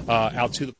out to the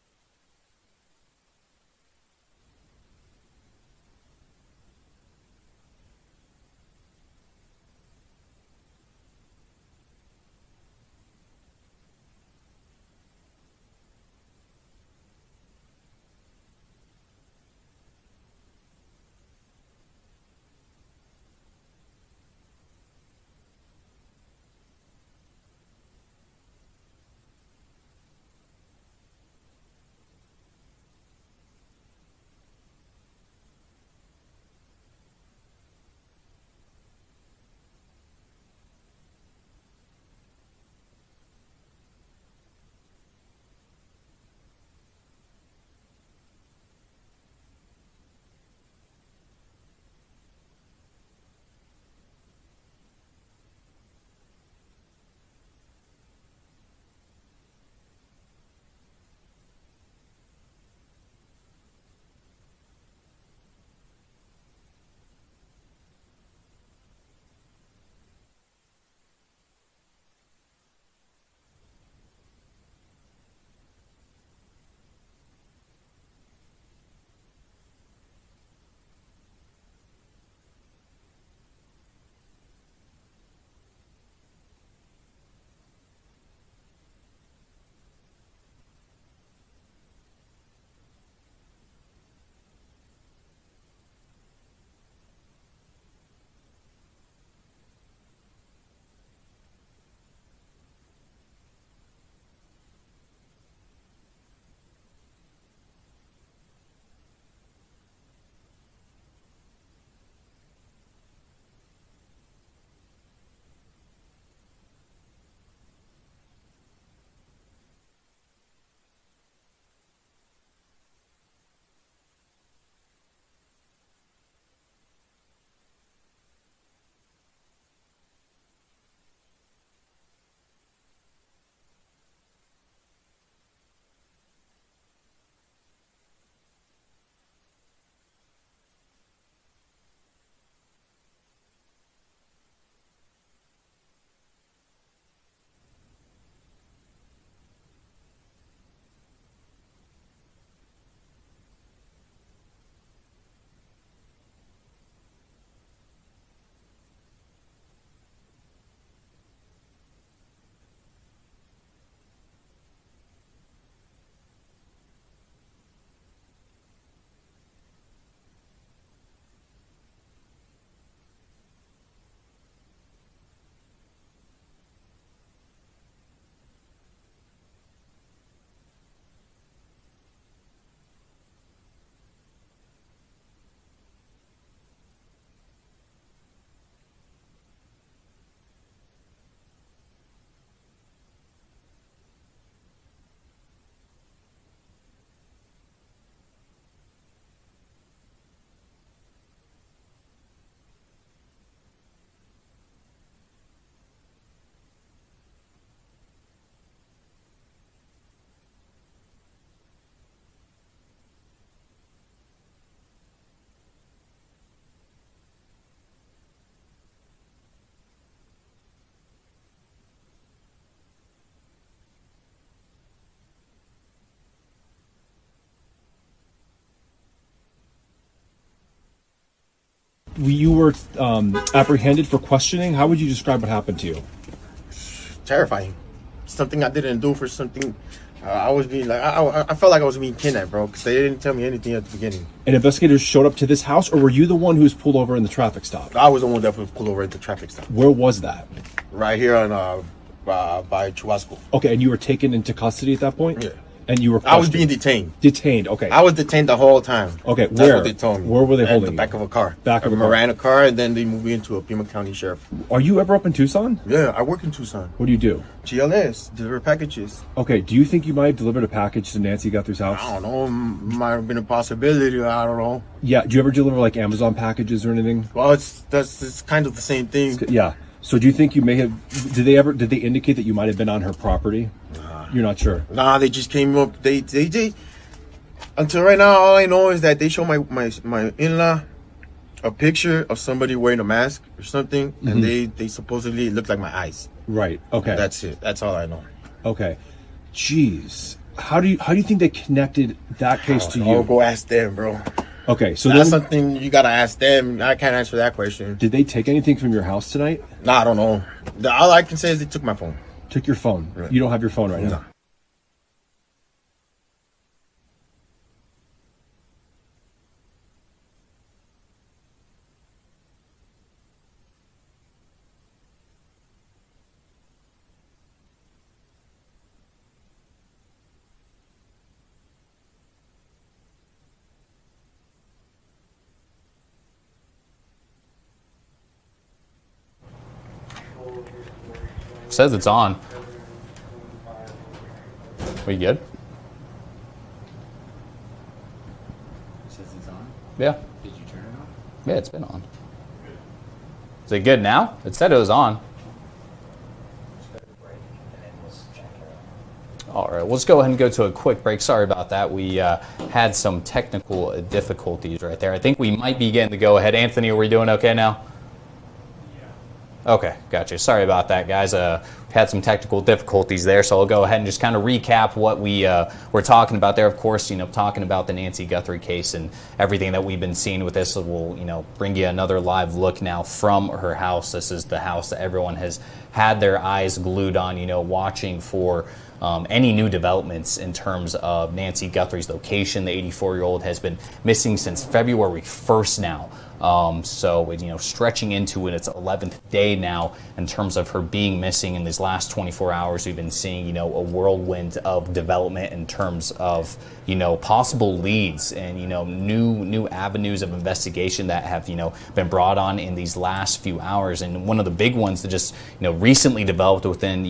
you were apprehended for questioning. How would you describe what happened to you? Terrifying. Something I didn't do for something. I was being like, I felt like I was being kidnapped, bro, because they didn't tell me anything at the beginning. And investigators showed up to this house, or were you the one who was pulled over in the traffic stop? I was the one that was pulled over at the traffic stop. Where was that? Right here on by Chubasco. Okay, and you were taken into custody at that point? Yeah. And you were I was questioned? being detained. Detained, okay. I was detained the whole time. Okay, That's where? what they told me. Where were they At holding the back you? of a car. Back of a car. Miranda car, and then they moved me into a Pima County Sheriff. Are you ever up in Tucson? Yeah, I work in Tucson. What do you do? GLS, deliver packages. Okay, do you think you might have delivered a package to Nancy Guthrie's house? I don't know, might have been a possibility, I don't know. Yeah, do you ever deliver like Amazon packages or anything? Well, it's kind of the same thing. Yeah. So do you think you may have, did they indicate that you might have been on her property? You're not sure? Nah, they just came up, they until right now, all I know is that they show my in-law a picture of somebody wearing a mask or something, Mm-hmm. and they supposedly look like my eyes. Right, okay. That's it. That's all I know. Okay. Jeez. How do you think they connected that case to you? Go ask them, bro. Okay, so That's then, something you gotta ask them. I can't answer that question. did they take anything from your house tonight? Nah, I don't know. All I can say is they took my phone. Took your phone. Right. You don't have your phone right now. No. Says it's on. We good? Says it's on. Yeah. Did you turn it on? Yeah, it's been on. Is it good now? It said it was on. All right, let's go ahead and go to a quick break. Sorry about that. We had some technical difficulties right there. I think we might be getting the go-ahead. Anthony, are we doing okay now? Okay, gotcha. Sorry about that, guys. We've had some technical difficulties there, so I'll go ahead and just kind of recap what we were talking about there. Of course, talking about the Nancy Guthrie case and everything that we've been seeing with this. We'll, bring you another live look now from her house. This is the house that everyone has had their eyes glued on, watching for any new developments in terms of Nancy Guthrie's location. The 84-year-old has been missing since February 1st now. So, stretching into its 11th day now in terms of her being missing. In these last 24 hours, we've been seeing, a whirlwind of development in terms of, possible leads and, new avenues of investigation that have, been brought on in these last few hours. And one of the big ones that just, recently developed within,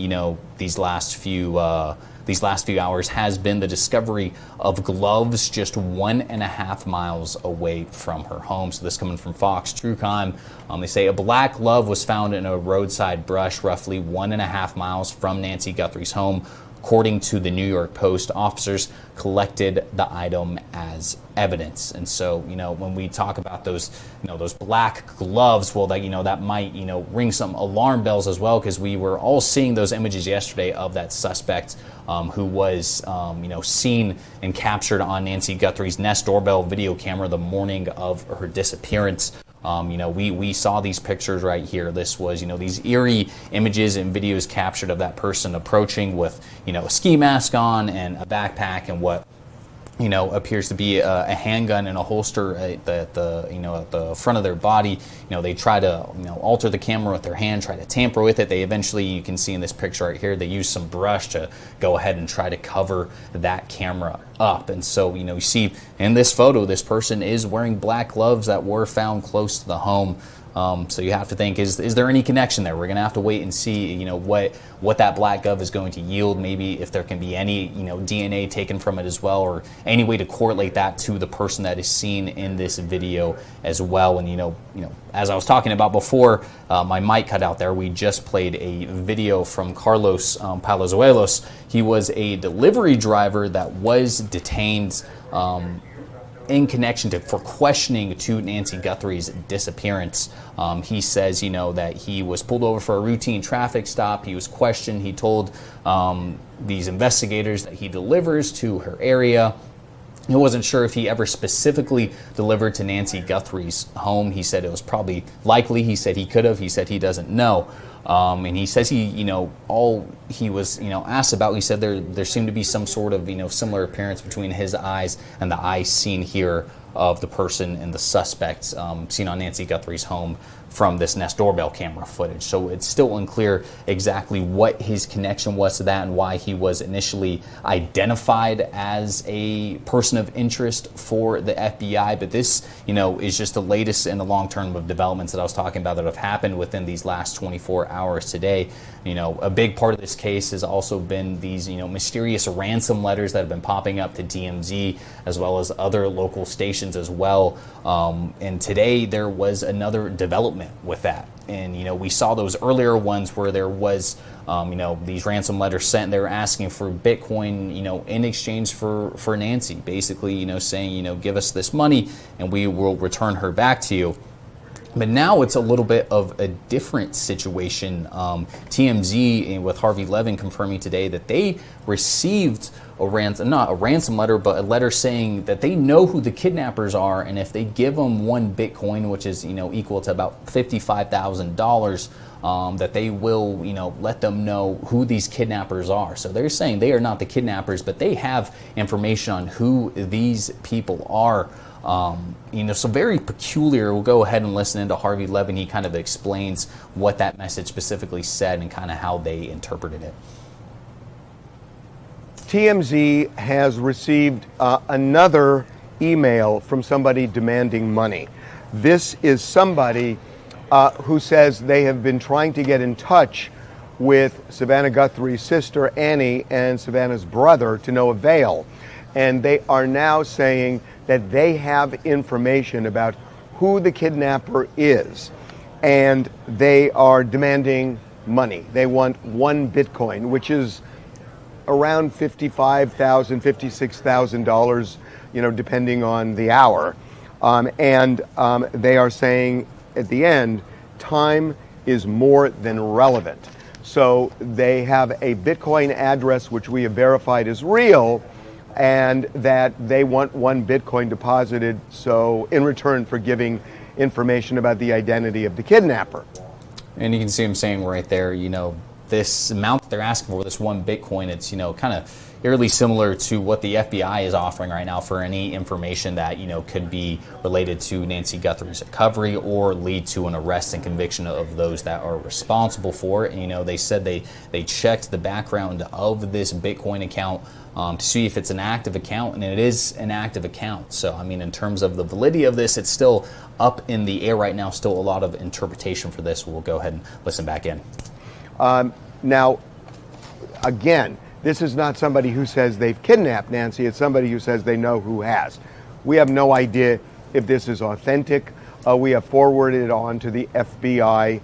these last few hours has been the discovery of gloves just 1.5 miles away from her home. So this coming from Fox True Crime. They say a black glove was found in a roadside brush roughly 1.5 miles from Nancy Guthrie's home. According to the New York Post, officers collected the item as evidence. And so, when we talk about those, those black gloves, well, that might, ring some alarm bells as well, because we were all seeing those images yesterday of that suspect who was, seen and captured on Nancy Guthrie's Nest doorbell video camera the morning of her disappearance. We saw these pictures right here. This was, these eerie images and videos captured of that person approaching with, a ski mask on and a backpack and what, appears to be a handgun in a holster at the front of their body. They try to, alter the camera with their hand, try to tamper with it. They eventually, you can see in this picture right here, they use some brush to go ahead and try to cover that camera up. And so, you see in this photo, this person is wearing black gloves that were found close to the home. So you have to think, is there any connection there? We're going to have to wait and see, what that black glove is going to yield. Maybe if there can be any, DNA taken from it as well, or any way to correlate that to the person that is seen in this video as well. And, as I was talking about before, my mic cut out there, we just played a video from Carlos Palazuelos. He was a delivery driver that was detained in connection for questioning to Nancy Guthrie's disappearance. He says, that he was pulled over for a routine traffic stop. He was questioned. He told these investigators that he delivers to her area. He wasn't sure if he ever specifically delivered to Nancy Guthrie's home. He said it was probably likely. He said he could have. He said he doesn't know. And he says all he was, asked about, he said there seemed to be some sort of, similar appearance between his eyes and the eyes seen here of the person and the suspect seen on Nancy Guthrie's home from this Nest doorbell camera footage. So it's still unclear exactly what his connection was to that and why he was initially identified as a person of interest for the FBI. But this, is just the latest in the long term of developments that I was talking about that have happened within these last 24 hours today. A big part of this case has also been these, mysterious ransom letters that have been popping up to DMZ as well as other local stations as well. And today there was another development with that. And, we saw those earlier ones where there was, these ransom letters sent. They were asking for Bitcoin, in exchange for Nancy, basically, saying, give us this money and we will return her back to you. But now it's a little bit of a different situation. TMZ with Harvey Levin confirming today that they received not a ransom letter, but a letter saying that they know who the kidnappers are, and if they give them one Bitcoin, which is equal to about $55,000, that they will let them know who these kidnappers are. So they're saying they are not the kidnappers, but they have information on who these people are. So very peculiar. We'll go ahead and listen into Harvey Levin. He kind of explains what that message specifically said and kind of how they interpreted it. TMZ has received another email from somebody demanding money. This is somebody who says they have been trying to get in touch with Savannah Guthrie's sister Annie and Savannah's brother to no avail. And they are now saying that they have information about who the kidnapper is, and they are demanding money. They want one Bitcoin, which is around $55,000, $56,000, depending on the hour. They are saying at the end, time is more than relevant. So they have a Bitcoin address which we have verified is real, and that they want one Bitcoin deposited, so in return for giving information about the identity of the kidnapper. And you can see him saying right there, this amount that they're asking for, this one Bitcoin, it's, kind of eerily similar to what the FBI is offering right now for any information that, could be related to Nancy Guthrie's recovery or lead to an arrest and conviction of those that are responsible for it. And, they said they checked the background of this Bitcoin account to see if it's an active account, and it is an active account. So, in terms of the validity of this, it's still up in the air right now, still a lot of interpretation for this. We'll go ahead and listen back in. Now, again, this is not somebody who says they've kidnapped Nancy. It's somebody who says they know who has. We have no idea if this is authentic. We have forwarded it on to the FBI,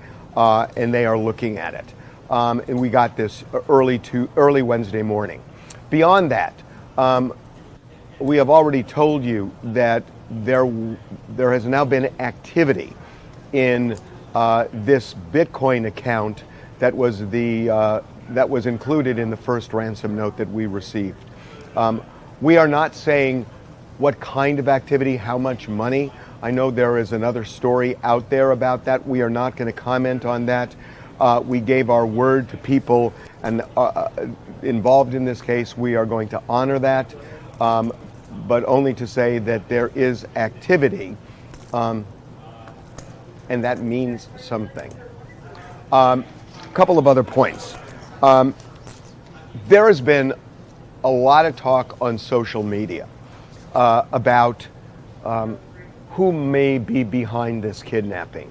and they are looking at it. And we got this early Wednesday morning. Beyond that, we have already told you that there has now been activity in this Bitcoin account that was included in the first ransom note that we received. We are not saying what kind of activity, how much money. I know there is another story out there about that. We are not going to comment on that. We gave our word to people and involved in this case. We are going to honor that, but only to say that there is activity, and that means something. A couple of other points. There has been a lot of talk on social media about who may be behind this kidnapping.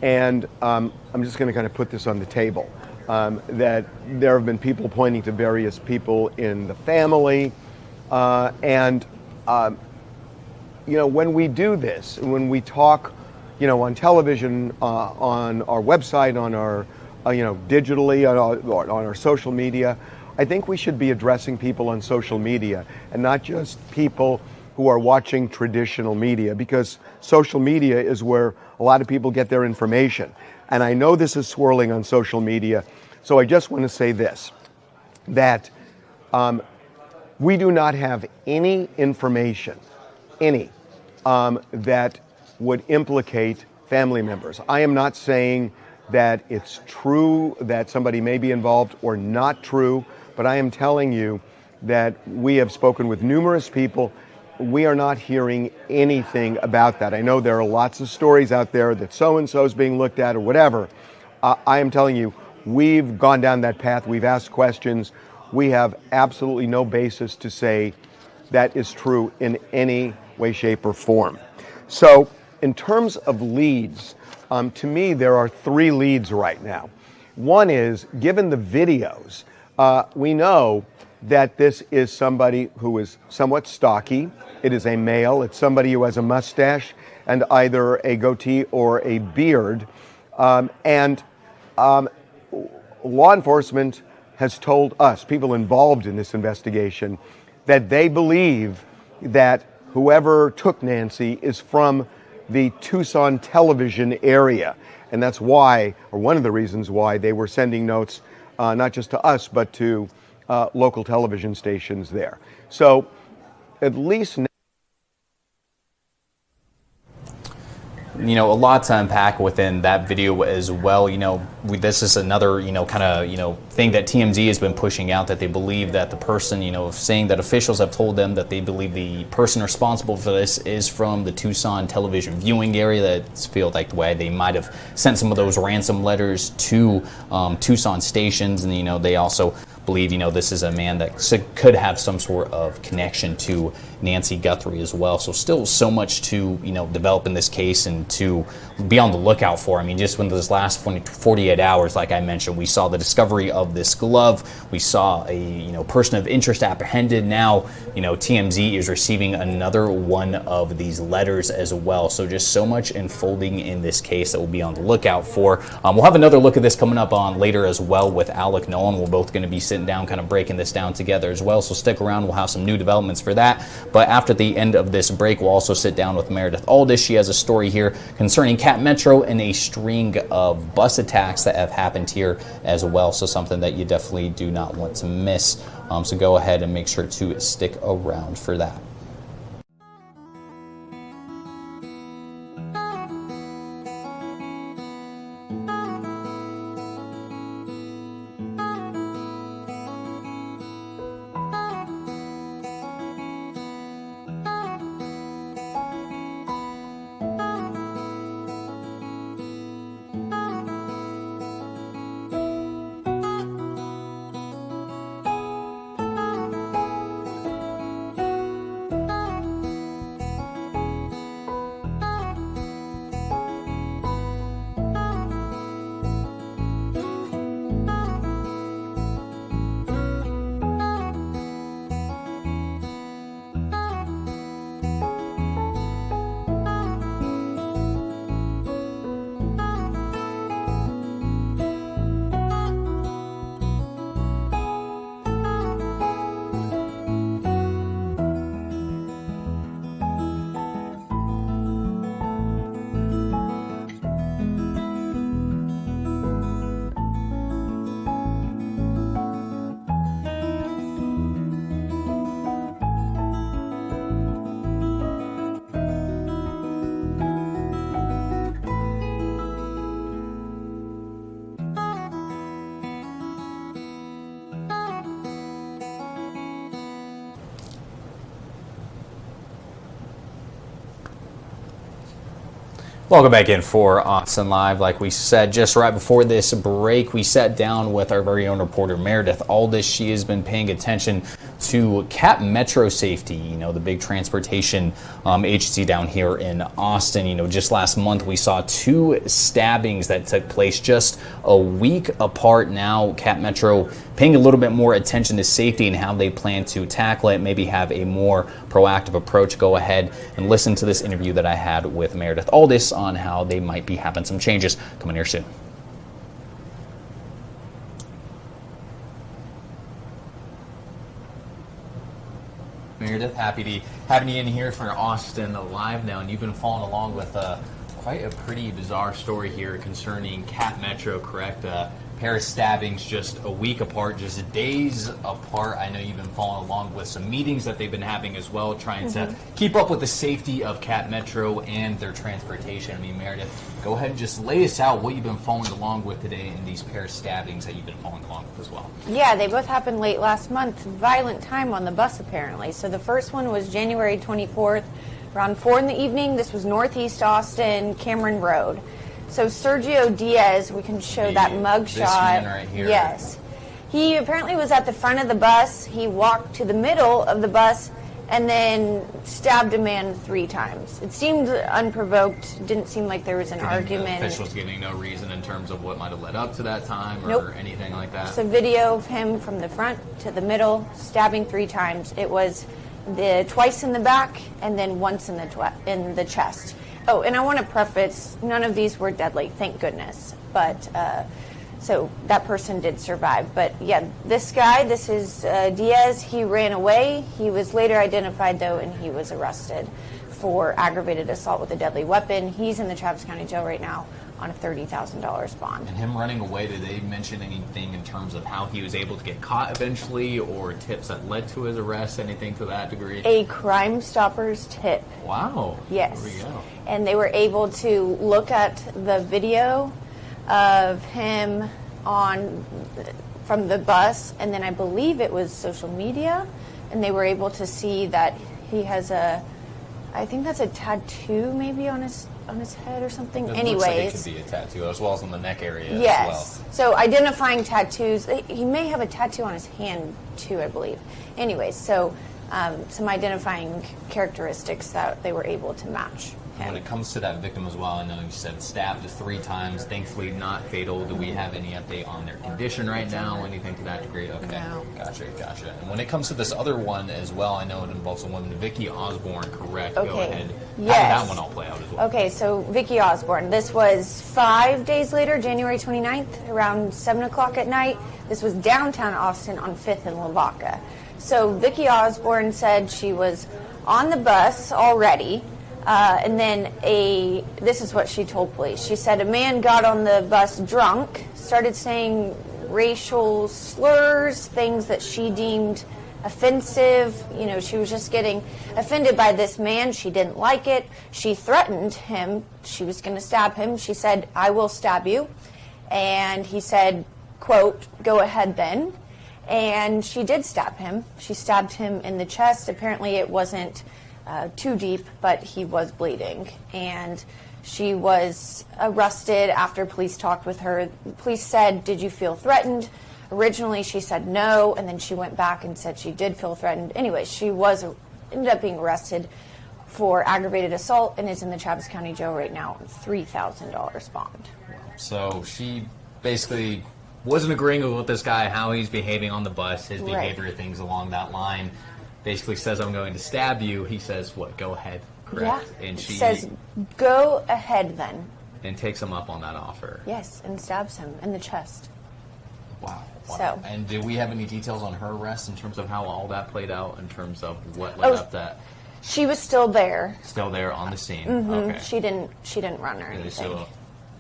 And I'm just going to kind of put this on the table, that there have been people pointing to various people in the family. When we do this, when we talk, on television, on our website, on our, digitally, on our social media, I think we should be addressing people on social media and not just people who are watching traditional media, because social media is where a lot of people get their information. And I know this is swirling on social media, so I just want to say this, that we do not have any information, that would implicate family members. I am not saying that it's true that somebody may be involved or not true, but I am telling you that we have spoken with numerous people. We are not hearing anything about that. I know there are lots of stories out there that so-and-so is being looked at or whatever. I am telling you, we've gone down that path. We've asked questions. We have absolutely no basis to say that is true in any way, shape, or form. So in terms of leads, to me, there are three leads right now. One is, given the videos, we know that this is somebody who is somewhat stocky. It is a male. It's somebody who has a mustache and either a goatee or a beard. Law enforcement has told us, people involved in this investigation, that they believe that whoever took Nancy is from the Tucson television area. And that's why, or one of the reasons why, they were sending notes not just to us, but to local television stations there. So at least now, you know, a lot to unpack within that video as well. You know, this is another, kind of, thing that TMZ has been pushing out, that they believe that the person, saying that officials have told them that they believe the person responsible for this is from the Tucson television viewing area. That feels like the way they might have sent some of those ransom letters to Tucson stations. And, they also believe, this is a man that could have some sort of connection to Nancy Guthrie as well. So still so much to, develop in this case and to be on the lookout for. I mean, just when this last 48 hours, like I mentioned, we saw the discovery of this glove. We saw a, person of interest apprehended. Now, TMZ is receiving another one of these letters as well. So just so much unfolding in this case that we'll be on the lookout for. We'll have another look at this coming up on later as well with Alec Nolan. We're both going to be sitting down, kind of breaking this down together as well. So stick around. We'll have some new developments for that. But after the end of this break, we'll also sit down with Meredith Aldis. She has a story here concerning Cat Metro and a string of bus attacks that have happened here as well. So something that you definitely do not want to miss. So go ahead and make sure to stick around for that. Welcome back in for Austin Live. Like we said just right before this break, we sat down with our very own reporter Meredith Aldis. She has been paying attention to Cat Metro Safety, the big transportation agency down here in Austin. Just last month we saw 2 stabbings that took place just a week apart. Now Cat Metro paying a little bit more attention to safety and how they plan to tackle it, maybe have a more proactive approach. Go ahead and listen to this interview that I had with Meredith Aldis on how they might be having some changes coming here soon. Meredith, happy to have you in here for Austin Live now, and you've been following along with quite a pretty bizarre story here concerning Cat Metro, correct? Pair of stabbings just a week apart, just days apart. I know you've been following along with some meetings that they've been having as well, trying to keep up with the safety of Cat Metro and their transportation. I mean, Meredith, go ahead and just lay us out what you've been following along with today in these pair of stabbings that you've been following along with as well. Yeah, they both happened late last month. Violent time on the bus, apparently. So the first one was January 24th, around 4 in the evening. This was Northeast Austin, Cameron Road. So Sergio Diaz, we can show that mugshot. This man right here. Yes. He apparently was at the front of the bus. He walked to the middle of the bus and then stabbed a man 3 times. It seemed unprovoked. Didn't seem like there was an argument. Officials giving no reason in terms of what might have led up to that time or Nope. anything like that. It's a video of him from the front to the middle, stabbing 3 times. It was twice in the back and then once in the chest. Oh, and I want to preface, none of these were deadly, thank goodness. But, so that person did survive. But yeah, this guy, this is Diaz, he ran away. He was later identified though, and he was arrested for aggravated assault with a deadly weapon. He's in the Travis County Jail right now on a $30,000 bond. And him running away, did they mention anything in terms of how he was able to get caught eventually, or tips that led to his arrest, anything to that degree? A Crime Stoppers tip. Wow. Yes. There we go. And they were able to look at the video of him from the bus, and then I believe it was social media, and they were able to see that he has I think that's a tattoo maybe on his head or something. It Anyways, looks like it could be a tattoo as well as on the neck area yes. as well. So identifying tattoos, he may have a tattoo on his hand too, I believe. Anyways, so some identifying characteristics that they were able to match him. When it comes to that victim as well, I know you said stabbed 3 times, thankfully not fatal. Do we have any update on their condition right now? Anything to that degree? Okay, No. Gotcha. And when it comes to this other one as well, I know it involves a woman, Vicky Osborne, correct? Go Okay. ahead. How Yes. did that one all play out as well? Okay, so Vicky Osborne. This was 5 days later, January 29th, around 7 o'clock at night. This was downtown Austin on 5th and Lavaca. So Vicky Osborne said she was on the bus already, and then this is what she told police. She said a man got on the bus drunk, started saying racial slurs, things that she deemed offensive. You know, she was just getting offended by this man. She didn't like it. She threatened him. She was going to stab him. She said, "I will stab you." And he said, quote, "Go ahead then." And she did stab him. She stabbed him in the chest. Apparently it wasn't too deep, but he was bleeding. And she was arrested after police talked with her. Police said, "Did you feel threatened?" Originally she said no, and then she went back and said she did feel threatened. Anyway, she ended up being arrested for aggravated assault and is in the Travis County Jail right now on $3,000 bond. So she basically wasn't agreeing with this guy, how he's behaving on the bus, his behavior, things along that line. Basically says, "I'm going to stab you." He says, "What? Go ahead." Correct. Yeah. And she says, "Go ahead then." and takes him up on that offer. Yes, and stabs him in the chest. Wow. So- And do we have any details on her arrest in terms of how all that played out, in terms of what led up that? She was still there. Still there on the scene. Okay. She didn't run or anything. So,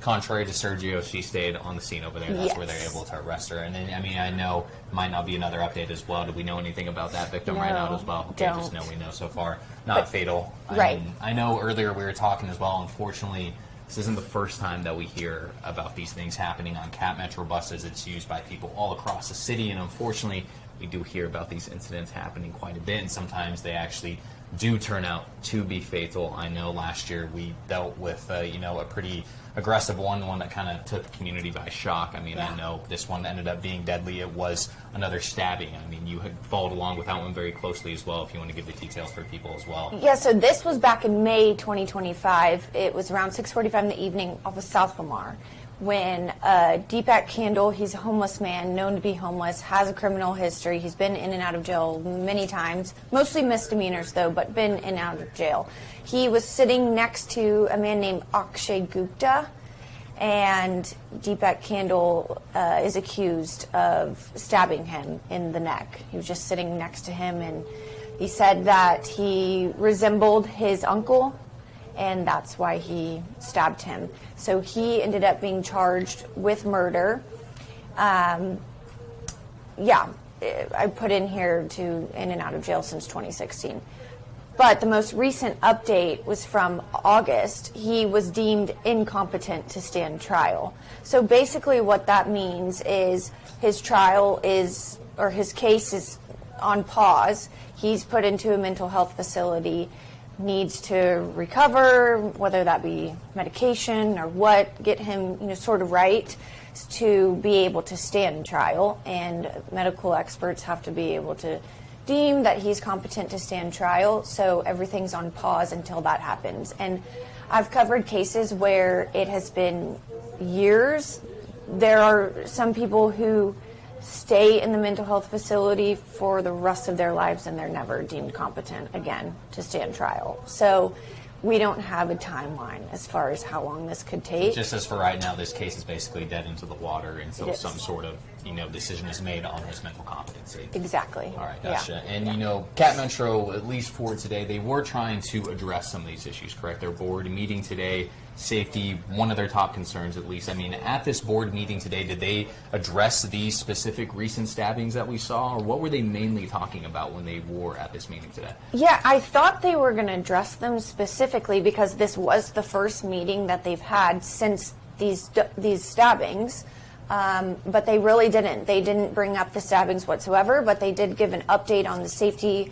contrary to Sergio, she stayed on the scene over there. That's where they're Yes. able to arrest her. And then, I mean, I know might not be another update as well. Do we know anything about that victim right now No, as well? Okay, just know don't. we know so far. Not fatal. Right. I know earlier we were talking as well. Unfortunately, this isn't the first time that we hear about these things happening on Cat Metro buses. It's used by people all across the city, and unfortunately, we do hear about these incidents happening quite a bit, and sometimes they actually do turn out to be fatal. I know last year we dealt with a pretty aggressive one that kind of took the community by shock. I mean, I know this one ended up being deadly. It was another stabbing. I mean, you had followed along with that one very closely as well, if you want to give the details for people as well. Yeah, so this was back in May 2025. It was around 6:45 in the evening off of South Lamar when Deepak Candle, he's a homeless man, known to be homeless, has a criminal history. He's been in and out of jail many times, mostly misdemeanors though, but been in and out of jail. He was sitting next to a man named Akshay Gupta, and Deepak Candle is accused of stabbing him in the neck. He was just sitting next to him, and he said that he resembled his uncle, and that's why he stabbed him. So he ended up being charged with murder. I put in here to in and out of jail since 2016. But the most recent update was from August. He was deemed incompetent to stand trial. So basically what that means is his trial is, or his case is on pause. He's put into a mental health facility, needs to recover, whether that be medication or what, get him sort of right to be able to stand trial. And medical experts have to be able to deem that he's competent to stand trial, so everything's on pause until that happens. And I've covered cases where it has been years. There are some people who stay in the mental health facility for the rest of their lives and they're never deemed competent again to stand trial. So we don't have a timeline as far as how long this could take. Just as for right now, this case is basically dead into the water until It is. some sort of, decision is made on his mental competency. Exactly. All right, Yeah. gotcha. And, Cat Metro, at least for today, they were trying to address some of these issues, correct? Their board meeting today, safety, one of their top concerns at least. I mean, at this board meeting today, did they address these specific recent stabbings that we saw, or what were they mainly talking about when they were at this meeting today? Yeah, I thought they were going to address them specifically because this was the first meeting that they've had since these stabbings. But they really didn't. They didn't bring up the stabbings whatsoever, but they did give an update on the safety,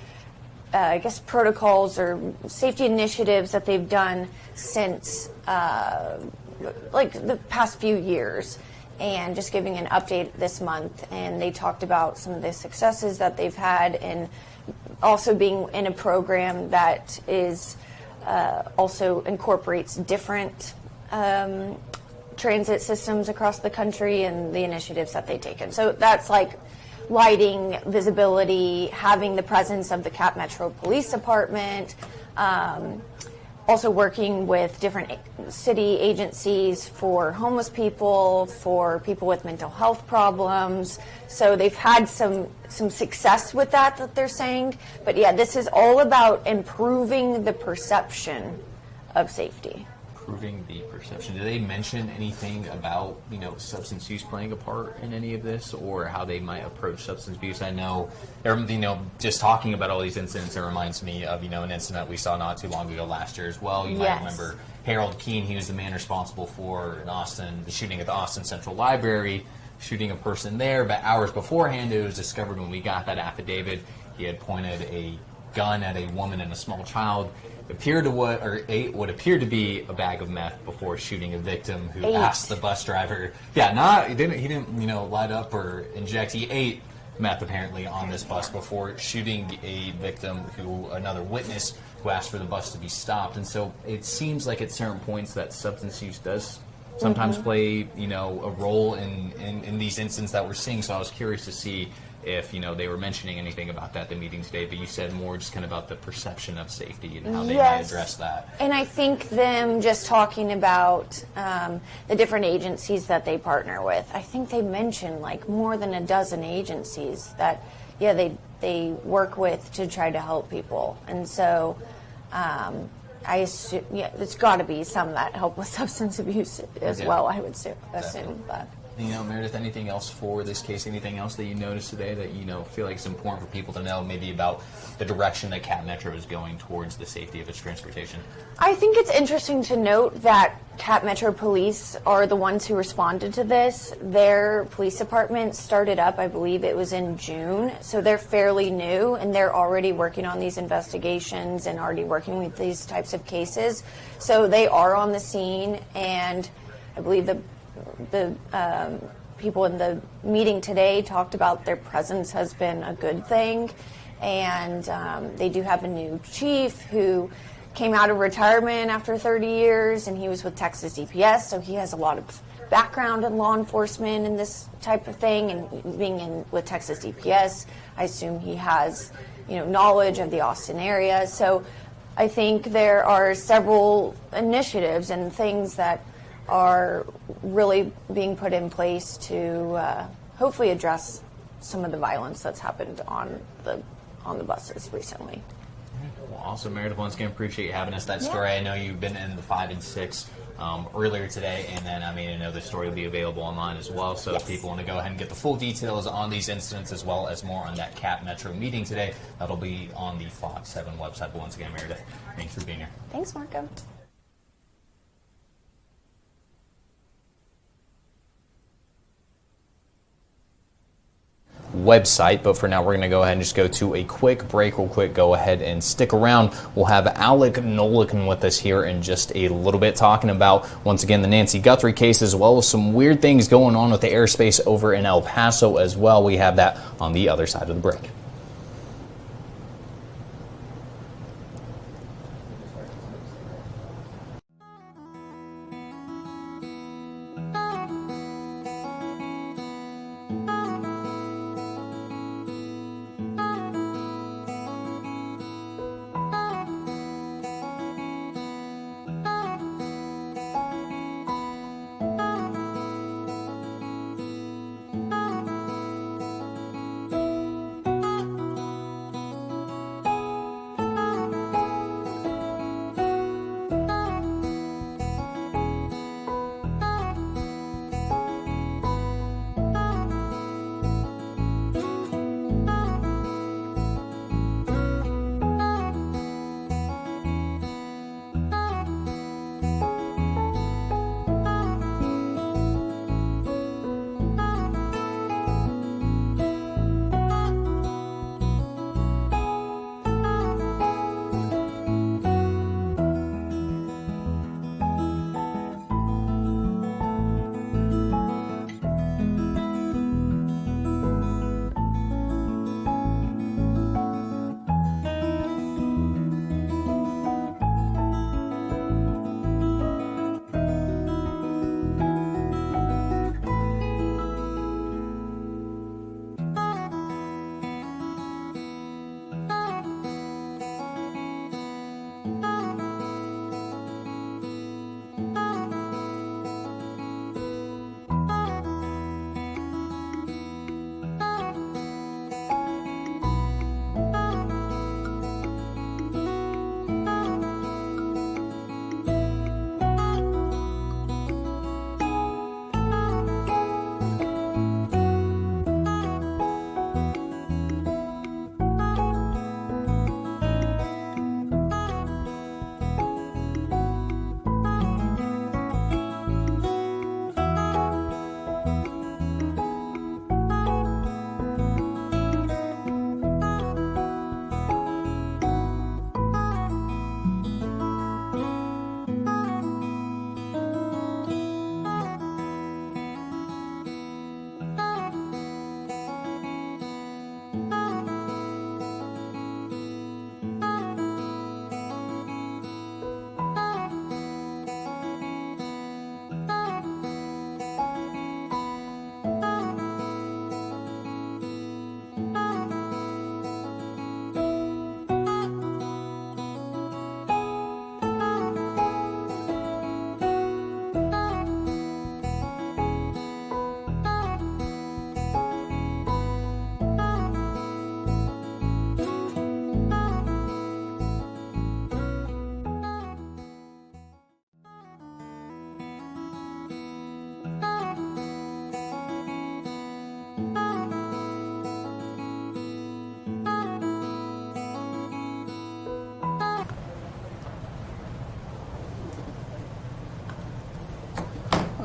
protocols or safety initiatives that they've done since, the past few years, and just giving an update this month. And they talked about some of the successes that they've had, and also being in a program that is also incorporates different transit systems across the country and the initiatives that they've taken. So that's like lighting, visibility, having the presence of the Cap Metro Police Department, also working with different city agencies for homeless people, for people with mental health problems. So they've had some success with that they're saying. But yeah, this is all about improving the perception of safety. Improving the perception. Did they mention anything about, substance use playing a part in any of this, or how they might approach substance abuse? I know, just talking about all these incidents, it reminds me of, an incident we saw not too long ago last year as well. You might Yes. remember Harold Keene. He was the man responsible for the shooting at the Austin Central Library, shooting a person there. But hours beforehand, it was discovered when we got that affidavit, he had pointed a gun at a woman and a small child. Ate what appeared to be a bag of meth before shooting a victim who asked the bus driver. Yeah, he didn't light up or inject. He ate meth apparently on this bus before shooting a victim, another witness who asked for the bus to be stopped. And so it seems like at certain points that substance use does sometimes play, a role in these incidents that we're seeing. So I was curious to see if they were mentioning anything about that at the meeting today, but you said more just kind of about the perception of safety and how they might address that. And I think them just talking about the different agencies that they partner with, I think they mentioned like more than a dozen agencies that they work with to try to help people. And so I assume there's got to be some that help with substance abuse as well, I would assume. But Meredith, anything else for this case? Anything else that you noticed today that feel like it's important for people to know, maybe about the direction that Cap Metro is going towards the safety of its transportation? I think it's interesting to note that Cap Metro Police are the ones who responded to this. Their police department started up, I believe it was in June, so they're fairly new, and they're already working on these investigations and already working with these types of cases. So they are on the scene, and I believe the people in the meeting today talked about their presence has been a good thing, and they do have a new chief who came out of retirement after 30 years, and he was with Texas DPS, so he has a lot of background in law enforcement and this type of thing, and being with Texas DPS, I assume he has knowledge of the Austin area. So I think there are several initiatives and things that are really being put in place to hopefully address some of the violence that's happened on the buses recently. Well, awesome, Meredith. Once again, appreciate you having us. That story, I know you've been in the 5 and 6 earlier today, and then I know the story will be available online as well. So if people want to go ahead and get the full details on these incidents as well as more on that Cap Metro meeting today, that'll be on the Fox 7 website. But once again, Meredith, thanks for being here. Thanks, Marco. Website, but for now we're going to go ahead and just go to a quick break real quick. Go ahead and stick around. We'll have Alec Nolan with us here in just a little bit, talking about once again the Nancy Guthrie case, as well as some weird things going on with the airspace over in El Paso as well. We have that on the other side of the break.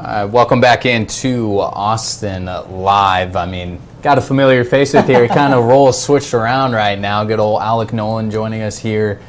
Welcome back into Austin Live. I mean, got a familiar face with here. Kind of role switched around right now. Good old Alec Nolan joining us here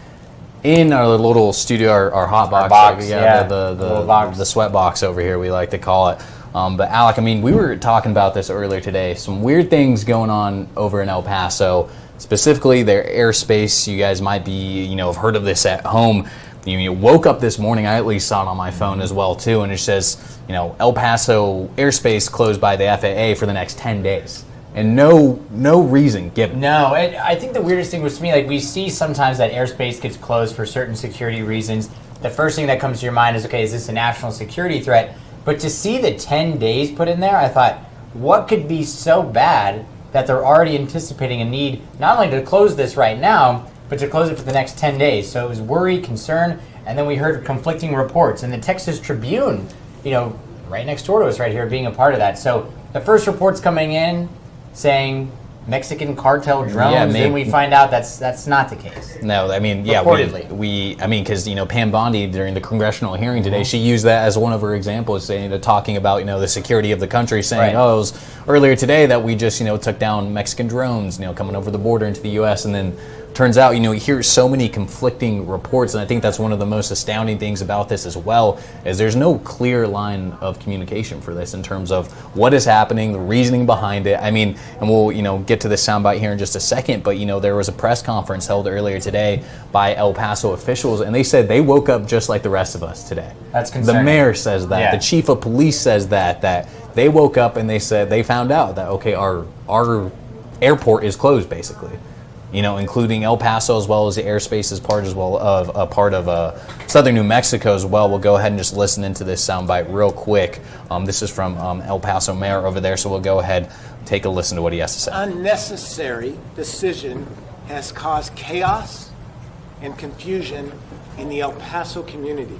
in our little studio, our hot box. The sweat box over here, we like to call it. But Alec, I mean, we were talking about this earlier today. Some weird things going on over in El Paso, specifically their airspace. You guys might be, have heard of this at home. You woke up this morning, I at least saw it on my phone as well too, and it says, El Paso airspace closed by the FAA for the next 10 days. And no reason given. No, I think the weirdest thing was to me, like we see sometimes that airspace gets closed for certain security reasons. The first thing that comes to your mind is, okay, is this a national security threat? But to see the 10 days put in there, I thought, what could be so bad that they're already anticipating a need not only to close this right now, but to close it for the next 10 days. So it was worry, concern, and then we heard conflicting reports. And the Texas Tribune, right next door to us right here, being a part of that. So the first report's coming in saying Mexican cartel drones, and we find out that's not the case. No, I mean, Reportedly. because Pam Bondi during the congressional hearing today, she used that as one of her examples, saying, talking about the security of the country, saying, Right. it was earlier today that we just took down Mexican drones, coming over the border into the U.S. and then. Turns out, you hear so many conflicting reports, and I think that's one of the most astounding things about this as well, is there's no clear line of communication for this in terms of what is happening, the reasoning behind it. I mean, and we'll, get to this soundbite here in just a second, but, there was a press conference held earlier today by El Paso officials, and they said they woke up just like the rest of us today. That's concerning. The mayor says that. Yeah. The chief of police says that they woke up and they said they found out that, okay, our airport is closed, basically. Including El Paso as well as the airspace as part of southern New Mexico as well. We'll go ahead and just listen into this soundbite real quick. This is from El Paso mayor over there, so we'll go ahead take a listen to what he has to say. Unnecessary decision has caused chaos and confusion in the El Paso community.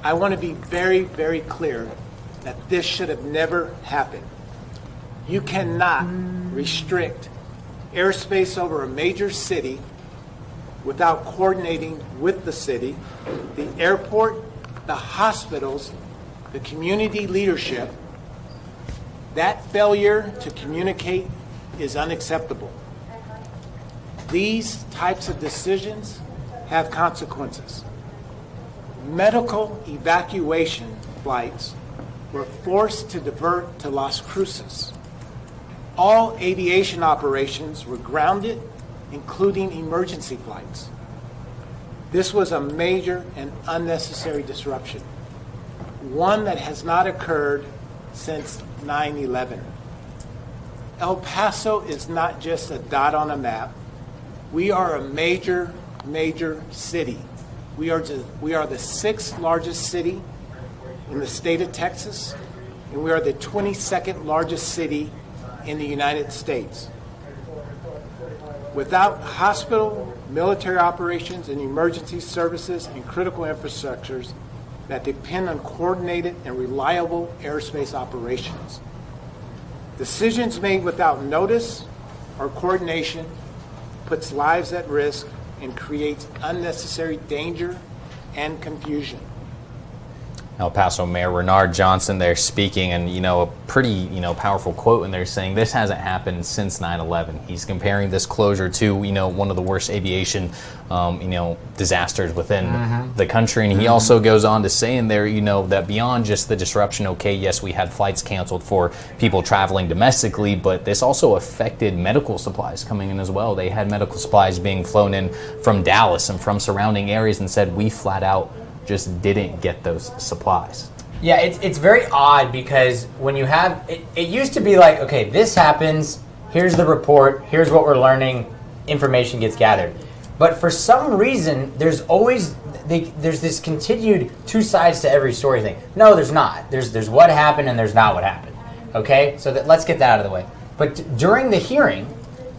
I want to be very, very clear that this should have never happened. You cannot restrict airspace over a major city without coordinating with the city, the airport, the hospitals, the community leadership. That failure to communicate is unacceptable. These types of decisions have consequences. Medical evacuation flights were forced to divert to Las Cruces. All aviation operations were grounded, including emergency flights. This was a major and unnecessary disruption, one that has not occurred since 9/11. El Paso is not just a dot on a map. We are a major city. We are the sixth largest city in the state of Texas, and we are the 22nd largest city in the United States. Without hospital, military operations, and emergency services and critical infrastructures that depend on coordinated and reliable airspace operations. Decisions made without notice or coordination puts lives at risk and creates unnecessary danger and confusion. El Paso Mayor Renard Johnson there speaking, and a pretty powerful quote in there saying this hasn't happened since 9/11. He's comparing this closure to one of the worst aviation disasters within the country, and he also goes on to say in there that beyond just the disruption, okay, yes, we had flights canceled for people traveling domestically, but this also affected medical supplies coming in as well. They had medical supplies being flown in from Dallas and from surrounding areas, and said we flat out just didn't get those supplies. Yeah, it's very odd because when you have it used to be like, okay, this happens, here's the report, here's what we're learning, information gets gathered. But for some reason, there's always there's this continued two sides to every story thing. No, there's not. There's what happened and there's not what happened. Okay, so let's get that out of the way. But during the hearing,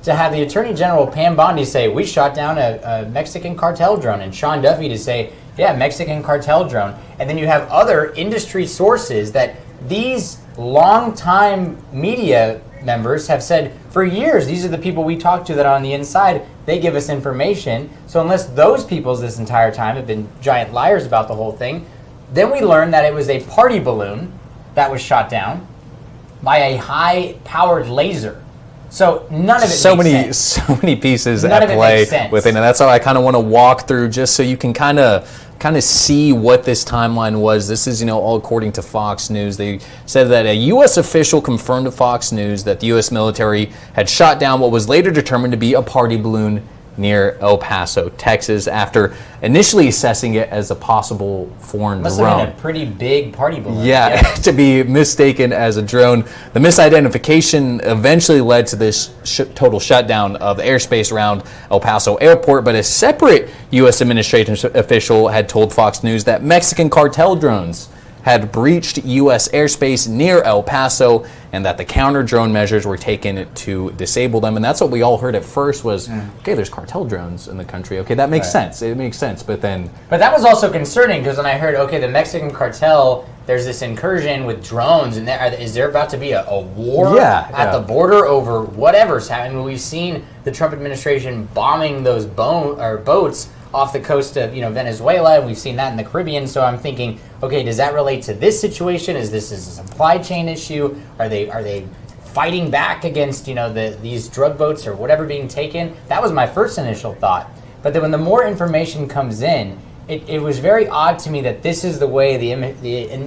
to have the Attorney General Pam Bondi say we shot down a Mexican cartel drone, and Sean Duffy to say, yeah, Mexican cartel drone. And then you have other industry sources that these longtime media members have said for years, these are the people we talk to that are on the inside, they give us information. So unless those people this entire time have been giant liars about the whole thing, Then we learned that it was a party balloon that was shot down by a high-powered laser. So none of it makes sense. So many pieces None at of it play makes sense. within, and that's how I kind of want to walk through, just so you can kind of see what this timeline was. This is, all according to Fox News. They said that a U.S. official confirmed to Fox News that the U.S. military had shot down what was later determined to be a party balloon near El Paso, Texas, after initially assessing it as a possible foreign Must drone. have been a pretty big party balloon. Yeah, to be mistaken as a drone. The misidentification eventually led to this total shutdown of the airspace around El Paso airport, but a separate U.S. administration official had told Fox News that Mexican cartel drones had breached U.S. airspace near El Paso and that the counter-drone measures were taken to disable them. And that's what we all heard at first was, okay, there's cartel drones in the country. Okay, that makes sense. It makes sense. But then... But that was also concerning because when I heard, okay, the Mexican cartel, there's this incursion with drones, and is there about to be a war at the border over whatever's happening? We've seen the Trump administration bombing those boats off the coast of Venezuela, and we've seen that in the Caribbean. So I'm thinking, okay, does that relate to this situation? Is this a supply chain issue? Are they fighting back against these drug boats or whatever being taken? That was my first initial thought. But then when the more information comes in, it was very odd to me that this is the way the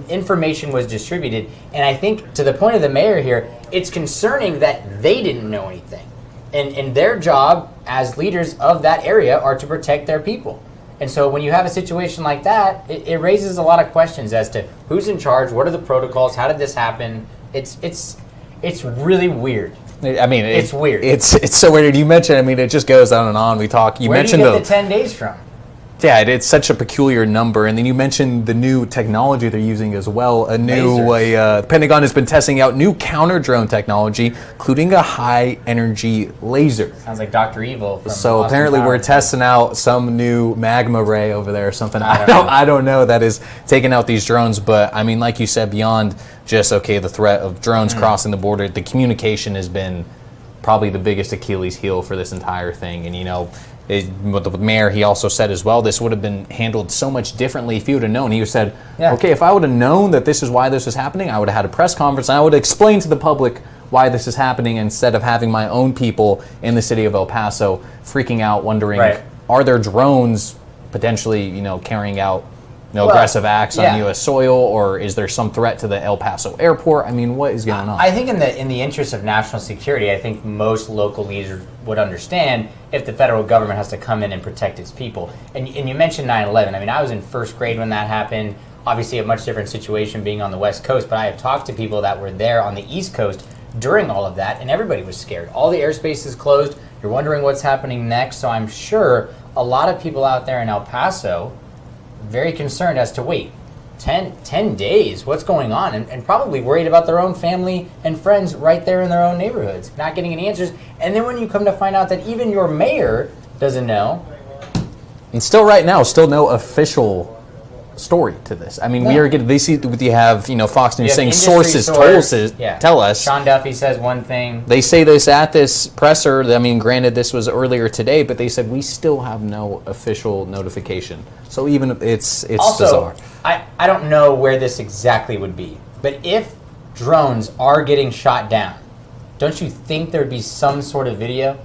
information was distributed. And I think to the point of the mayor here, it's concerning that they didn't know anything. And their job as leaders of that area are to protect their people. And so when you have a situation like that, it raises a lot of questions as to who's in charge, what are the protocols, how did this happen? It's really weird. I mean, it's weird. It's so weird. You mentioned, it just goes on and on. We talk. Where do you get the 10 days from? Yeah, it's such a peculiar number. And then you mentioned the new technology they're using as well. The Pentagon has been testing out new counter-drone technology, including a high-energy laser. Sounds like Dr. Evil. So apparently we're testing out some new magma ray over there or something. I don't know that is taking out these drones. But, like you said, beyond just, the threat of drones crossing the border, the communication has been probably the biggest Achilles heel for this entire thing. And, what the mayor, he also said as well, this would have been handled so much differently if he would have known. He said, okay, if I would have known that this is why this was happening, I would have had a press conference and I would have explained to the public why this is happening instead of having my own people in the city of El Paso freaking out, wondering, are there drones potentially, carrying out aggressive acts on U.S. soil, or is there some threat to the El Paso airport? What is going on? I think in the interest of national security, I think most local leaders would understand if the federal government has to come in and protect its people. And you mentioned 9/11. I was in first grade when that happened. Obviously a much different situation being on the West Coast, but I have talked to people that were there on the East Coast during all of that, and everybody was scared. All the airspace is closed. You're wondering what's happening next. So I'm sure a lot of people out there in El Paso very concerned as to, wait, 10 days, what's going on? And probably worried about their own family and friends right there in their own neighborhoods, not getting any answers. And then when you come to find out that even your mayor doesn't know. And still right now, no official story to this. We are getting, you have Fox News saying sources tell us. Sean Duffy says one thing. They say this at this presser. Granted, this was earlier today, but they said we still have no official notification. So even it's also, bizarre. I don't know where this exactly would be, but if drones are getting shot down, don't you think there'd be some sort of video?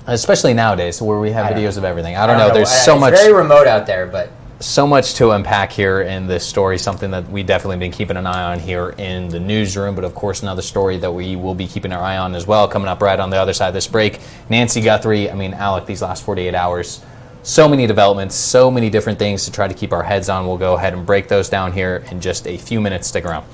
Especially nowadays, where we have videos of everything. I don't know. There's so much. It's very remote out there, but. So much to unpack here in this story, something that we definitely been keeping an eye on here in the newsroom, but of course another story that we will be keeping our eye on as well, coming up right on the other side of this break. Nancy Guthrie, Alec, these last 48 hours, so many developments, so many different things to try to keep our heads on. We'll go ahead and break those down here in just a few minutes. Stick around.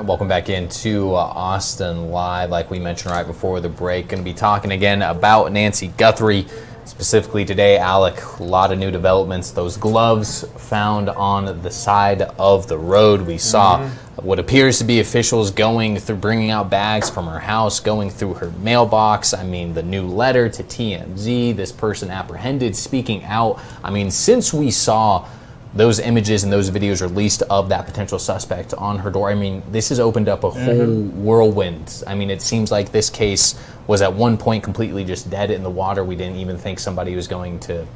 Welcome back into Austin Live. Like we mentioned right before the break, going to be talking again about Nancy Guthrie. Specifically today, Alec, a lot of new developments. Those gloves found on the side of the road. We saw what appears to be officials going through, bringing out bags from her house, going through her mailbox. I mean, the new letter to TMZ, this person apprehended, speaking out. I mean, since we saw those images and those videos released of that potential suspect on her door, I mean, this has opened up a whole whirlwind. I mean, it seems like this case was at one point completely just dead in the water. We didn't even think somebody was going to,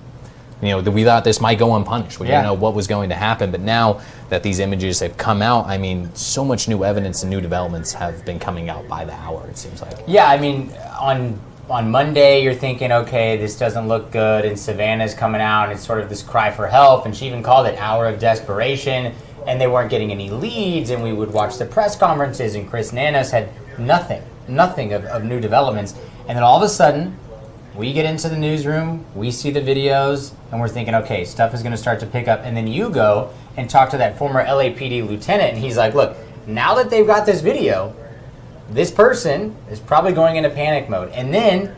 we thought this might go unpunished. We didn't know what was going to happen. But now that these images have come out, I mean, so much new evidence and new developments have been coming out by the hour, it seems like. Yeah, I mean, on Monday, you're thinking, okay, this doesn't look good, and Savannah's coming out, and it's sort of this cry for help, and she even called it hour of desperation, and they weren't getting any leads, and we would watch the press conferences, and Chris Nanos had nothing of new developments, and then all of a sudden, we get into the newsroom, we see the videos, and we're thinking, okay, stuff is going to start to pick up, and then you go and talk to that former LAPD lieutenant, and he's like, look, now that they've got this video, this person is probably going into panic mode. And then,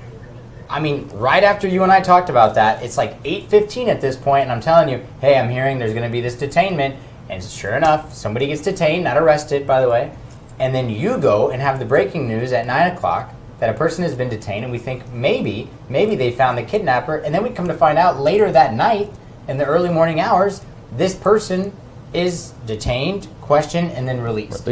I mean, right after you and I talked about that, it's like 8:15 at this point, and I'm telling you, hey, I'm hearing there's going to be this detainment, and sure enough, somebody gets detained, not arrested, by the way, and then you go and have the breaking news at 9 o'clock that a person has been detained, and we think maybe they found the kidnapper, and then we come to find out later that night, in the early morning hours, this person is detained, questioned, and then released.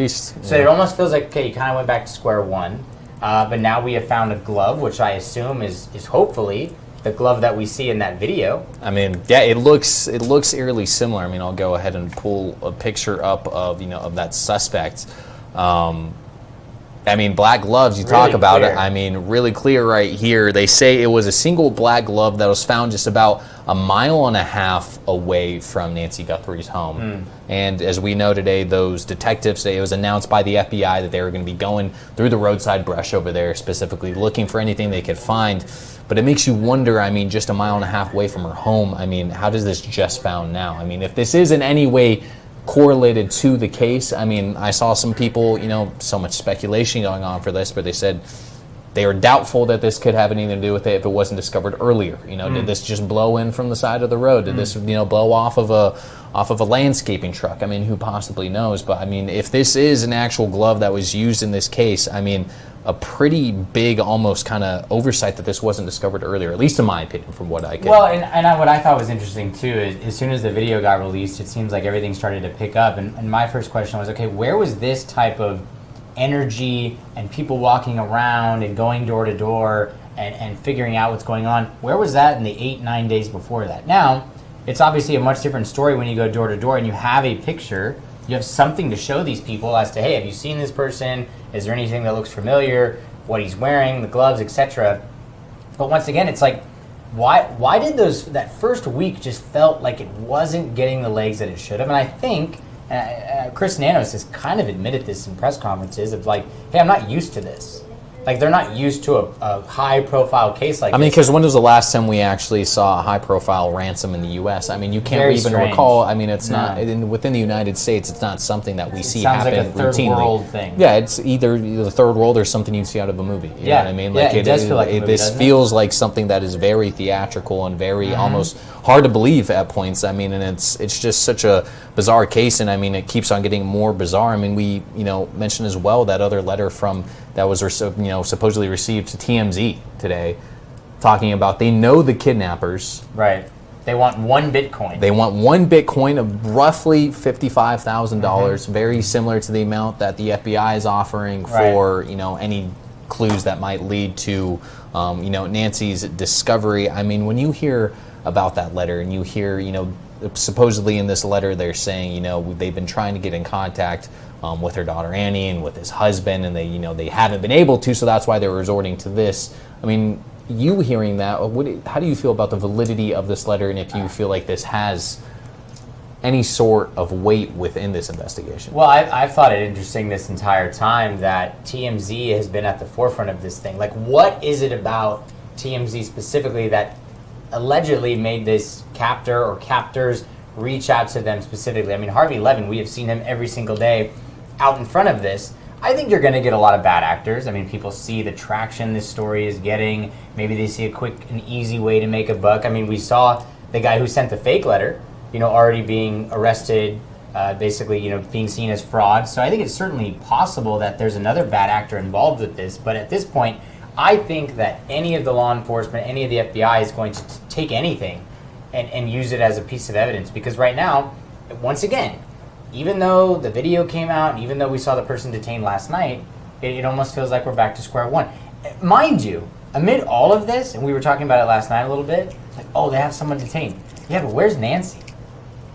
So it almost feels like, okay, you kind of went back to square one, but now we have found a glove, which I assume is hopefully the glove that we see in that video. I mean, yeah, it looks eerily similar. I mean, I'll go ahead and pull a picture up of of that suspect. I mean, black gloves, you really talk about clear. It. I mean, really clear right here. They say it was a single black glove that was found just about a mile and a half away from Nancy Guthrie's home. And as we know today, those detectives, it was announced by the FBI that they were going to be going through the roadside brush over there, specifically looking for anything they could find. But it makes you wonder, I mean, just a mile and a half away from her home, I mean, how does this just found now? I mean, if this is in any way correlated to the case, I mean, I saw some people, so much speculation going on for this, but they said they were doubtful that this could have anything to do with it if it wasn't discovered earlier. Did this just blow in from the side of the road? Did this, blow off of a landscaping truck? I mean, who possibly knows? But I mean, if this is an actual glove that was used in this case, I mean, a pretty big, almost kind of oversight that this wasn't discovered earlier, at least in my opinion, from what I could. Well, and what I thought was interesting too is as soon as the video got released, it seems like everything started to pick up. And my first question was, okay, where was this type of energy and people walking around and going door to door and figuring out what's going on? Where was that in the 8-9 days before that? Now, it's obviously a much different story when you go door to door and you have a picture. You have something to show these people as to, hey, have you seen this person? Is there anything that looks familiar? What he's wearing, the gloves, etc. But once again, it's like, why did that first week just felt like it wasn't getting the legs that it should have? And I think Chris Nanos has kind of admitted this in press conferences of like, hey, I'm not used to this. Like, they're not used to a high-profile case like this. I mean, because when was the last time we actually saw a high-profile ransom in the U.S.? I mean, you can't even recall. I mean, it's not within the United States. It's not something that we see happen routinely. Sounds like a third-world thing. Yeah, it's either the third world or something you'd see out of a movie. You know what I mean? Like, it does feel like a movie, this feels like something that is very theatrical and very almost hard to believe at points. I mean, and it's just such a bizarre case, and I mean, it keeps on getting more bizarre. I mean, we mentioned as well that other letter that was supposedly received to TMZ today, talking about they know the kidnappers. Right. They want 1 Bitcoin. They want 1 Bitcoin of roughly $55,000, very similar to the amount that the FBI is offering for any clues that might lead to Nancy's discovery. I mean, when you hear about that letter and you hear supposedly in this letter they're saying they've been trying to get in contact with her daughter Annie and with his husband, and they haven't been able to, so that's why they're resorting to this. I mean, you hearing that, how do you feel about the validity of this letter, and if you feel like this has any sort of weight within this investigation? Well, I've thought it interesting this entire time that TMZ has been at the forefront of this thing. Like, what is it about TMZ specifically that allegedly made this captor or captors reach out to them specifically? I mean, Harvey Levin, we have seen him every single day out in front of this, I think you're going to get a lot of bad actors. I mean, people see the traction this story is getting. Maybe they see a quick and easy way to make a buck. I mean, we saw the guy who sent the fake letter, already being arrested, basically, being seen as fraud. So I think it's certainly possible that there's another bad actor involved with this. But at this point, I think that any of the law enforcement, any of the FBI is going to take anything and use it as a piece of evidence. Because right now, once again, even though the video came out, and even though we saw the person detained last night, it almost feels like we're back to square one. Mind you, amid all of this, and we were talking about it last night a little bit, like, oh, they have someone detained. Yeah, but where's Nancy?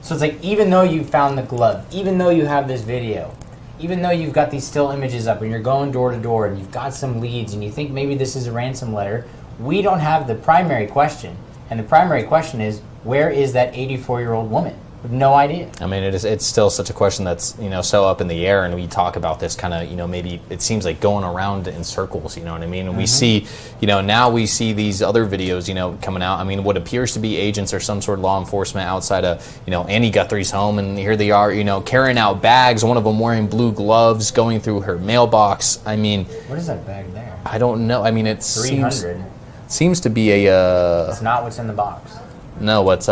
So it's like, even though you found the glove, even though you have this video, even though you've got these still images up and you're going door to door and you've got some leads and you think maybe this is a ransom letter, we don't have the primary question. And the primary question is, where is that 84-year-old woman? With no idea. I mean, it's still such a question that's, so up in the air, and we talk about this kind of, maybe it seems like going around in circles, you know what I mean? And we see, now we see these other videos, coming out. I mean, what appears to be agents or some sort of law enforcement outside of, Annie Guthrie's home, and here they are, carrying out bags, one of them wearing blue gloves, going through her mailbox. I mean... What is that bag there? I don't know. I mean, it 300. Seems to be a... It's not what's in the box. No, what...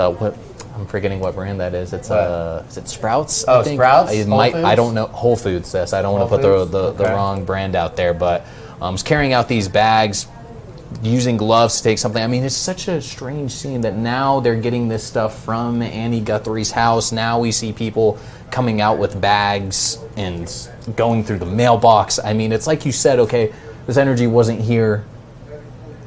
I'm forgetting what brand that is. It's is it Sprouts? Oh, I think? Sprouts? It Whole might. Foods? I don't know. Whole Foods. Yes, I don't want to put the wrong brand out there, but it's carrying out these bags, using gloves to take something. I mean, it's such a strange scene that now they're getting this stuff from Annie Guthrie's house. Now we see people coming out with bags and going through the mailbox. I mean, it's like you said. Okay, this energy wasn't here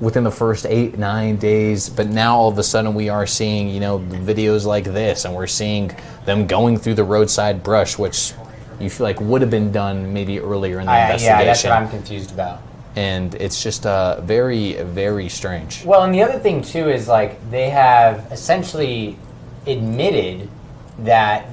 within the first 8-9 days, but now all of a sudden we are seeing, videos like this, and we're seeing them going through the roadside brush, which you feel like would have been done maybe earlier in the investigation. Yeah, that's what I'm confused about. And it's just very, very strange. Well, and the other thing too is like they have essentially admitted that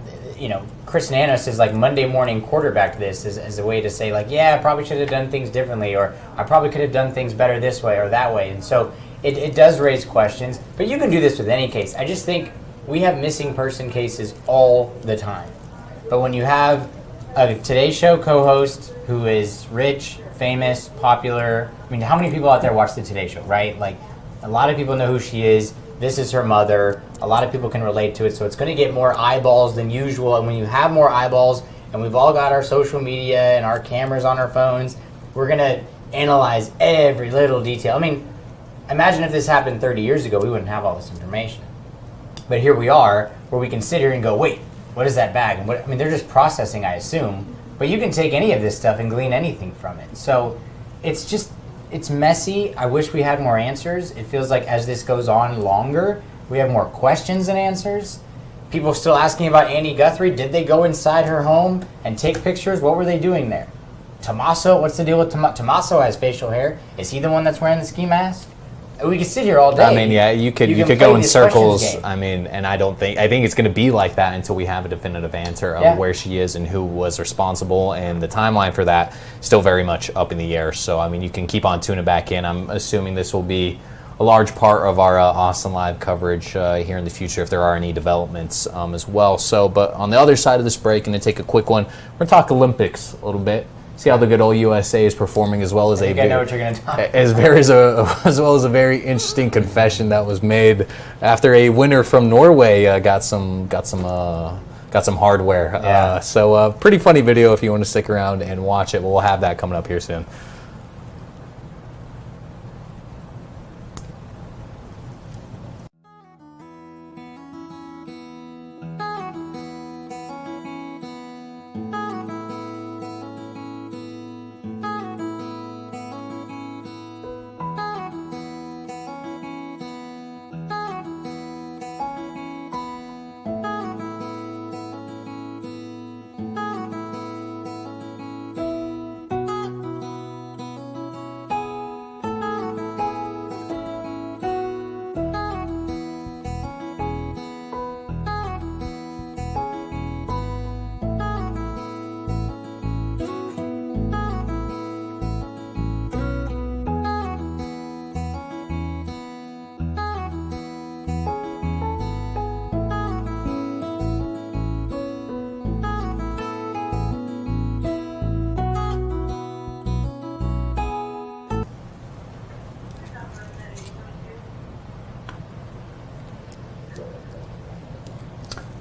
Chris Nanos is like Monday morning quarterbacked this as a way to say like, yeah, I probably should have done things differently, or I probably could have done things better this way or that way. And so it does raise questions, but you can do this with any case. I just think we have missing person cases all the time. But when you have a Today Show co-host who is rich, famous, popular, I mean, how many people out there watch the Today Show, right? Like, a lot of people know who she is. This is her mother. A lot of people can relate to it, so it's going to get more eyeballs than usual. And when you have more eyeballs, and we've all got our social media and our cameras on our phones, we're going to analyze every little detail. I mean, imagine if this happened 30 years ago, we wouldn't have all this information. But here we are, where we can sit here and go, wait, what is that bag? And they're just processing, I assume. But you can take any of this stuff and glean anything from it. So it's messy. I wish we had more answers. It feels like as this goes on longer, we have more questions than answers. People still asking about Annie Guthrie. Did they go inside her home and take pictures? What were they doing there? Tommaso, what's the deal with Tommaso? Has facial hair. Is he the one that's wearing the ski mask? We could sit here all day. I mean, yeah, you could can go play in this circles. questions game. I mean, and I think it's going to be like that until we have a definitive answer of where she is and who was responsible, and the timeline for that still very much up in the air. So, I mean, you can keep on tuning back in. I'm assuming this will be a large part of our Austin Live coverage here in the future if there are any developments as well. So, but on the other side of this break, going to take a quick one. We're going to talk Olympics a little bit. See how the good old USA is performing, as well as I know what you're going to talk about. as well as a very interesting confession that was made after a winner from Norway got some hardware. Yeah. So pretty funny video if you want to stick around and watch it. We'll have that coming up here soon.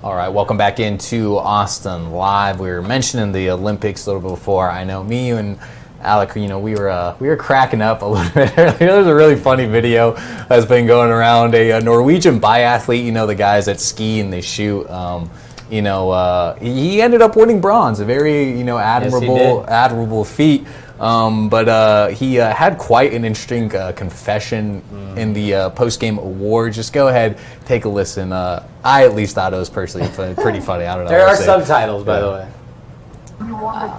All right, welcome back into Austin Live. We were mentioning the Olympics a little bit before. I know me, you, and Alec, we were cracking up a little bit earlier. There's a really funny video that's been going around. A Norwegian biathlete, the guys that ski and they shoot. He ended up winning bronze. A very admirable feat. But he had quite an interesting confession in the post-game award. Just go ahead, take a listen. I at least thought it was personally pretty funny. I don't know. There are subtitles, by the way.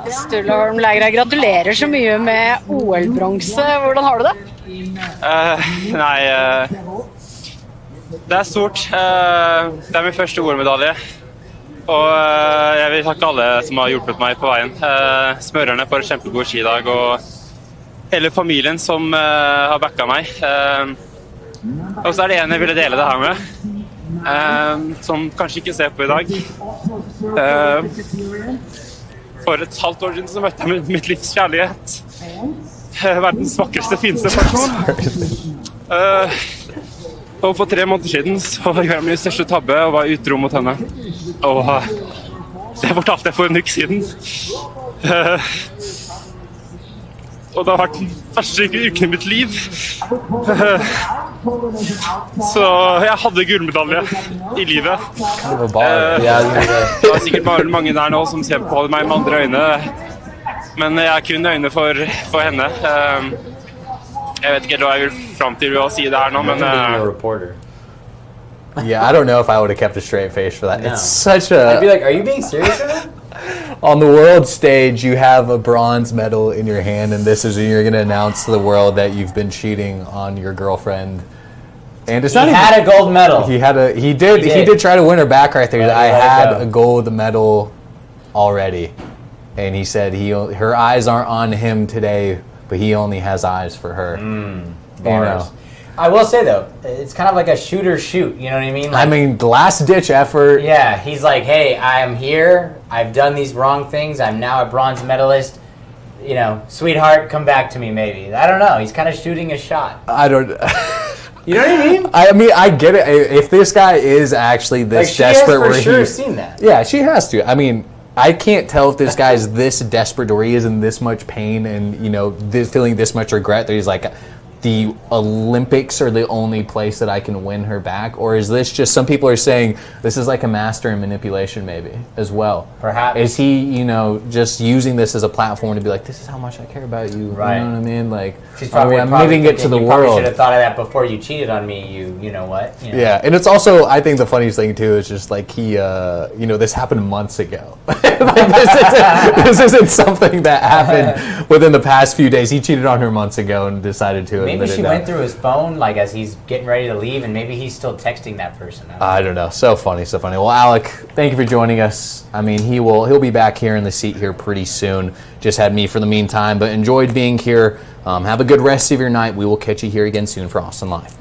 Sturla Holm-Lægra, gratulerer så mye med OL-bronse. Hvordan har du det? Det er stort. Det er min første OL-medalje. Og jeg vil takke alle som har hjulpet meg på veien. Smørerne for en kjempegod skidag, og hele familien som har backa meg. Og så er det en jeg ville dele det her med, som kanskje ikke ser på i dag. For et halvt år siden så møtte jeg mitt livs kjærlighet. Verdens vakreste, fineste person. Og for 3 måneder siden så gjorde jeg min største tabbe og var utro mot henne. Og det fortalte jeg for en uke siden. Og det har vært den første uken i mitt liv. Så jeg hadde gullmedalje i livet. Det er sikkert mange der nå som ser på meg med andre øyne. Men jeg har kun øyne for henne. Jeg vet ikke hva jeg vil frem til å si det her nå, men Yeah, I don't know if I would have kept a straight face for that. No. It's such a... I'd be like, are you being serious right now? On the world stage, you have a bronze medal in your hand, and this is when you're going to announce to the world that you've been cheating on your girlfriend. And it's not He had a gold medal. He did try to win her back right there. I had a gold medal already. And he said her eyes aren't on him today, but he only has eyes for her. Bars. I will say though, it's kind of like a shoot or shoot. You know what I mean? Like, the last ditch effort. Yeah, he's like, hey, I am here. I've done these wrong things. I'm now a bronze medalist. Sweetheart, come back to me maybe. I don't know. He's kind of shooting a shot. I don't... You know what I mean? I mean, I get it. If this guy is actually this desperate, she has for sure seen that. Yeah, she has to. I mean, I can't tell if this guy is this desperate or he is in this much pain and feeling this much regret that he's like, the Olympics are the only place that I can win her back, or is this just, some people are saying this is like a master in manipulation maybe as well. Perhaps. Is he, just using this as a platform to be like, this is how much I care about you. Right. You know what I mean? Like, she's probably admitting it to the you world. Probably should have thought of that before you cheated on me. You know what? Yeah, and it's also, I think the funniest thing too is just like he, this happened months ago. This isn't something that happened within the past few days. He cheated on her months ago and decided to. Maybe she went through his phone like as he's getting ready to leave, and maybe he's still texting that person. I don't know. So funny. Well, Alec, thank you for joining us. I mean, he'll be back here in the seat here pretty soon. Just had me for the meantime, but enjoyed being here. Have a good rest of your night. We will catch you here again soon for Austin Live.